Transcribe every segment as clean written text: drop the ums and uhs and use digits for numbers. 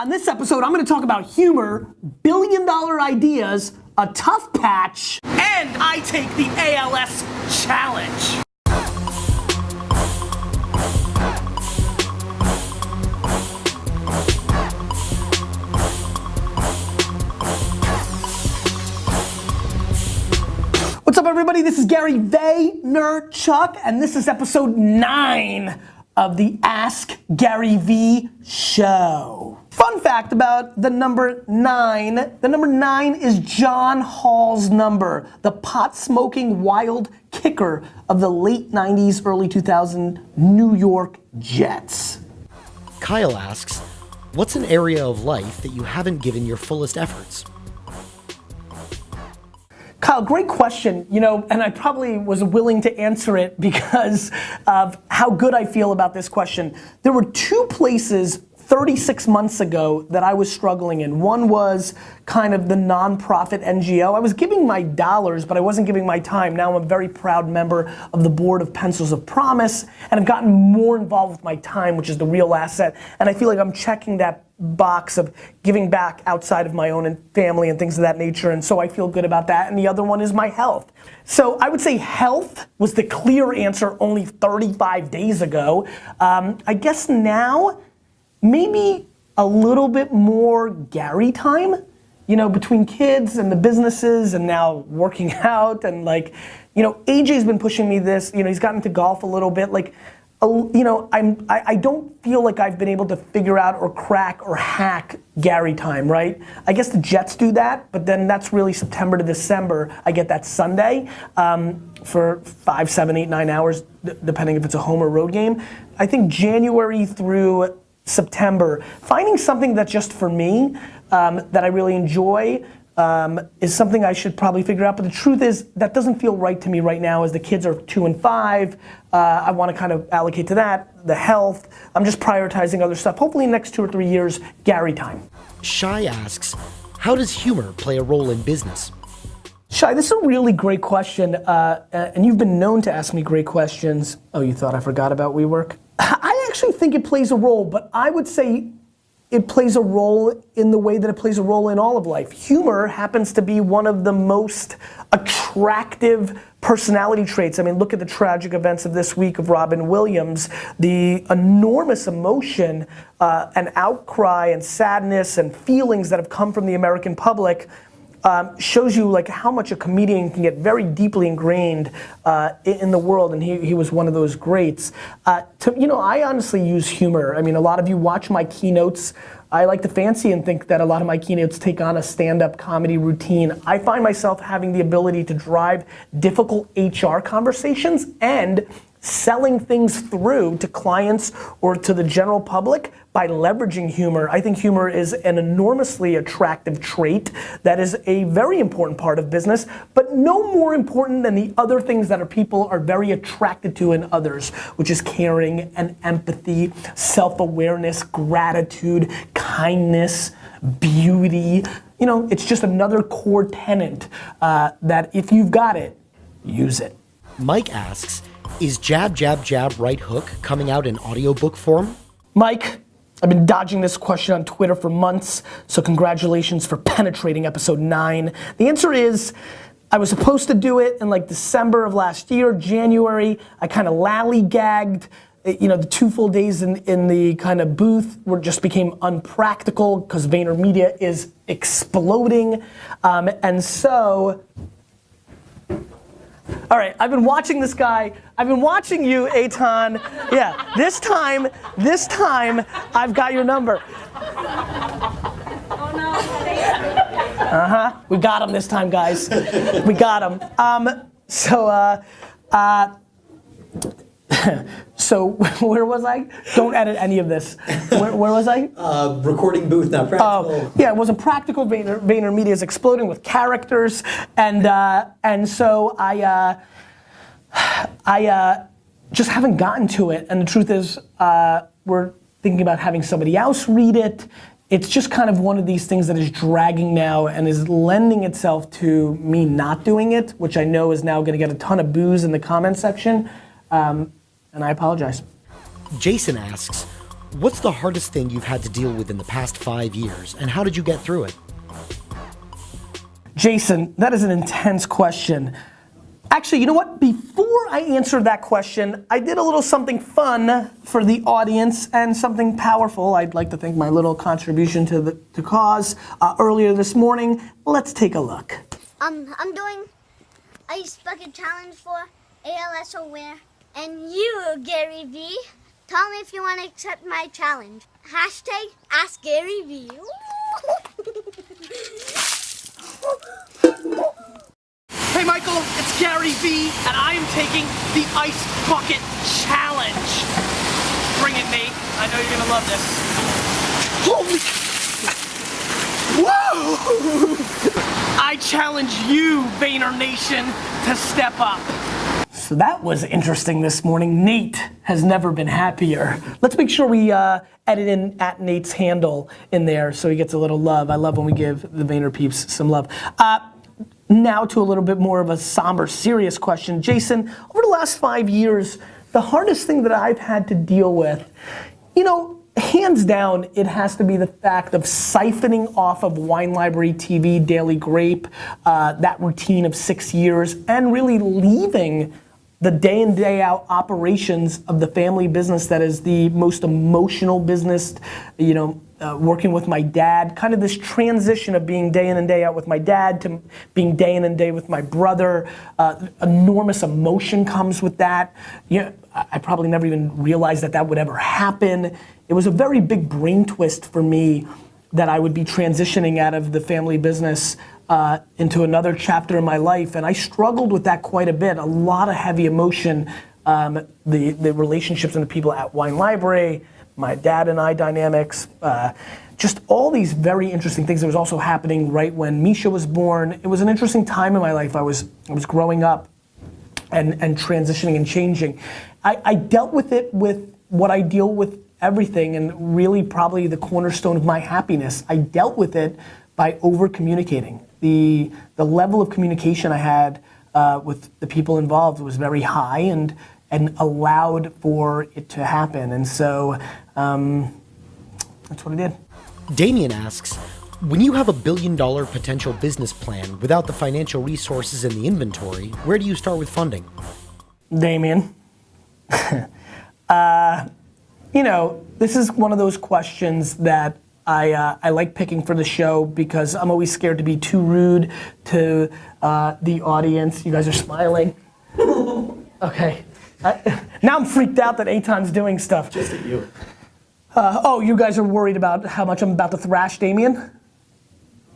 On this episode, I'm gonna talk about humor, billion-dollar ideas, a tough patch, and I take the ALS challenge. What's up, everybody? This is Gary Vaynerchuk, and this is episode 9 of the Ask Gary V show. Fun fact about the number 9. The number 9 is John Hall's number, the pot-smoking wild kicker of the late 90s, early 2000 New York Jets. Kyle asks, what's an area of life that you haven't given your fullest efforts? Kyle, great question, and I probably was willing to answer it because of how good I feel about this question. There were 2 places 36 months ago that I was struggling in. One was kind of the nonprofit NGO. I was giving my dollars, but I wasn't giving my time. Now I'm a very proud member of the board of Pencils of Promise, and I've gotten more involved with my time, which is the real asset. And I feel like I'm checking that box of giving back outside of my own family and things of that nature, and so I feel good about that. And the other one is my health. So I would say health was the clear answer only 35 days ago. I guess now, maybe a little bit more Gary time, between kids and the businesses and now working out and AJ's been pushing me this, he's gotten into golf a little bit, I don't feel like I've been able to figure out or crack or hack Gary time, right? I guess the Jets do that, but then that's really September to December. I get that Sunday for 5, 7, 8, 9 hours, depending if it's a home or road game. I think January through September, finding something that's just for me, that I really enjoy, is something I should probably figure out. But the truth is, that doesn't feel right to me right now as the kids are 2 and 5. I want to kind of allocate to that, the health. I'm just prioritizing other stuff. Hopefully in the next 2 or 3 years, Gary time. Shai asks, how does humor play a role in business? Shai, this is a really great question, and you've been known to ask me great questions. Oh, you thought I forgot about WeWork? I actually think it plays a role, but I would say it plays a role in the way that it plays a role in all of life. Humor happens to be one of the most attractive personality traits. I mean, look at the tragic events of this week of Robin Williams, the enormous emotion and outcry and sadness and feelings that have come from the American public. Shows you how much a comedian can get very deeply ingrained in the world, and he was one of those greats. I honestly use humor. I mean, a lot of you watch my keynotes. I like to fancy and think that a lot of my keynotes take on a stand-up comedy routine. I find myself having the ability to drive difficult HR conversations and selling things through to clients or to the general public by leveraging humor. I think humor is an enormously attractive trait that is a very important part of business, but no more important than the other things that people are very attracted to in others, which is caring and empathy, self-awareness, gratitude, kindness, beauty. It's just another core tenet that if you've got it, use it. Mike asks, is Jab, Jab, Jab, Right Hook coming out in audiobook form? Mike, I've been dodging this question on Twitter for months, so congratulations for penetrating episode 9. The answer is, I was supposed to do it in December of last year, January. I kind of lollygagged. The 2 full days in the kind of booth just became unpractical because VaynerMedia is exploding. And so, all right, I've been watching this guy. I've been watching you, Eitan. Yeah, this time, I've got your number. Oh no. We got him this time, guys. We got him. So where was I? Don't edit any of this. Where was I? Recording booth, not practical. Yeah, it wasn't practical. VaynerMedia is exploding with characters, and so I just haven't gotten to it. And the truth is, we're thinking about having somebody else read it. It's just kind of one of these things that is dragging now and is lending itself to me not doing it, which I know is now going to get a ton of boos in the comment section. And I apologize. Jason asks, What's the hardest thing you've had to deal with in the past 5 years, and how did you get through it? Jason, that is an intense question. Actually, you know what? Before I answer that question, I did a little something fun for the audience and something powerful. I'd like to think my little contribution to the cause earlier this morning. Let's take a look. I'm doing a Ice Bucket Challenge for ALS Aware, and you, Gary V, tell me if you want to accept my challenge. Hashtag AskGaryV. Hey Michael, it's Gary V, and I am taking the Ice Bucket Challenge. Bring it, Nate. I know you're gonna love this. Holy! Whoa! I challenge you, Vayner Nation, to step up. So that was interesting this morning. Nate has never been happier. Let's make sure we edit in at Nate's handle in there so he gets a little love. I love when we give the Vayner peeps some love. Now to a little bit more of a somber, serious question. Jason, over the last 5 years, the hardest thing that I've had to deal with, you know, hands down, it has to be the fact of siphoning off of Wine Library TV, Daily Grape, that routine of 6 years, and really leaving the day in, day out operations of the family business that is the most emotional business, you know, working with my dad, kind of this transition of being day in and day out with my dad to being day in and day with my brother. Enormous emotion comes with that. You know, I probably never even realized that that would ever happen. It was a very big brain twist for me that I would be transitioning out of the family business into another chapter in my life, and I struggled with that quite a bit. A lot of heavy emotion, the relationships and the people at Wine Library, my dad and I dynamics, just all these very interesting things that was also happening right when Misha was born. It was an interesting time in my life. I was growing up and transitioning and changing. I dealt with it with what I deal with everything, and really probably the cornerstone of my happiness. I dealt with it by over communicating. The level of communication I had with the people involved was very high and allowed for it to happen. And so that's what I did. Damien asks, when you have $1 billion potential business plan without the financial resources and the inventory, where do you start with funding? Damien, you know, this is one of those questions that I like picking for the show because I'm always scared to be too rude to the audience. You guys are smiling. Okay. Now I'm freaked out that Eitan's doing stuff. Just at you. Oh, you guys are worried about how much I'm about to thrash Damien?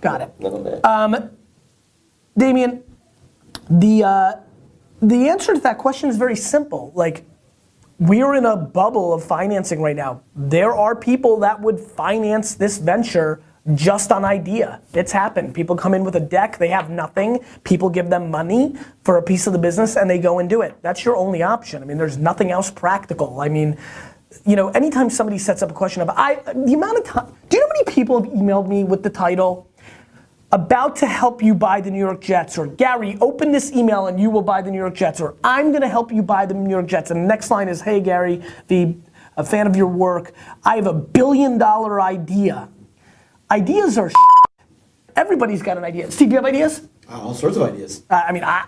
Got it. A little bit. Damien, the answer to that question is very simple. Like, we're in a bubble of financing right now. There are people that would finance this venture just on idea. It's happened. People come in with a deck, they have nothing. People give them money for a piece of the business and they go and do it. That's your only option. I mean, there's nothing else practical. I mean, you know, anytime somebody sets up a question of, the amount of time, do you know how many people have emailed me with the title, about to help you buy the New York Jets, or Gary, open this email and you will buy the New York Jets, or I'm gonna help you buy the New York Jets. And the next line is, hey Gary, a fan of your work, I have $1 billion idea. Ideas are everybody's got an idea. Steve, do you have ideas? All sorts of ideas. I mean, I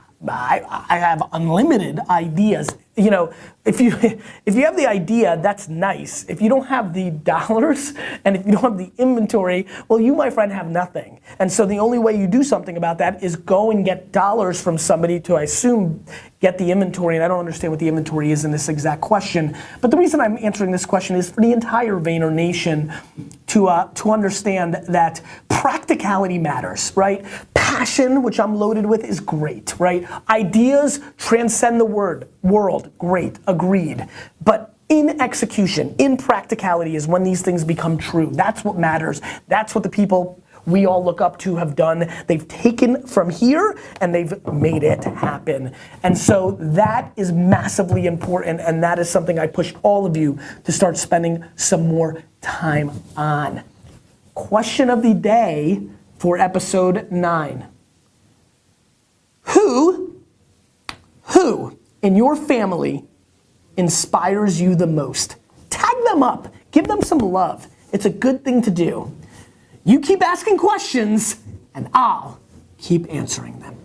have unlimited ideas. You know, if you have the idea, that's nice. If you don't have the dollars and if you don't have the inventory, well, you, my friend, have nothing. And so the only way you do something about that is go and get dollars from somebody to, I assume, get the inventory. And I don't understand what the inventory is in this exact question. But the reason I'm answering this question is for the entire Vayner Nation to understand that practicality matters, right? Passion, which I'm loaded with, is great, right? Ideas transcend the world, great, agreed. But in execution, in practicality is when these things become true. That's what matters. That's what the people we all look up to have done. They've taken from here and they've made it happen. And so that is massively important, and that is something I push all of you to start spending some more time on. Question of the day for episode 9. Who in your family inspires you the most? Tag them up. Give them some love. It's a good thing to do. You keep asking questions, and I'll keep answering them.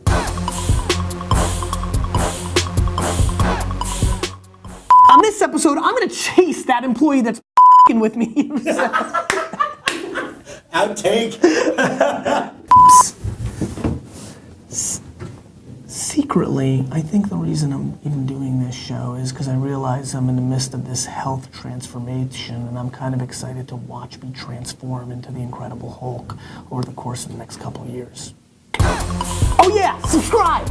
On this episode, I'm gonna chase that employee that's f***ing with me. Outtake. Secretly, I think the reason I'm even doing this show is because I realize I'm in the midst of this health transformation, and I'm kind of excited to watch me transform into the Incredible Hulk over the course of the next couple of years. Oh yeah, subscribe!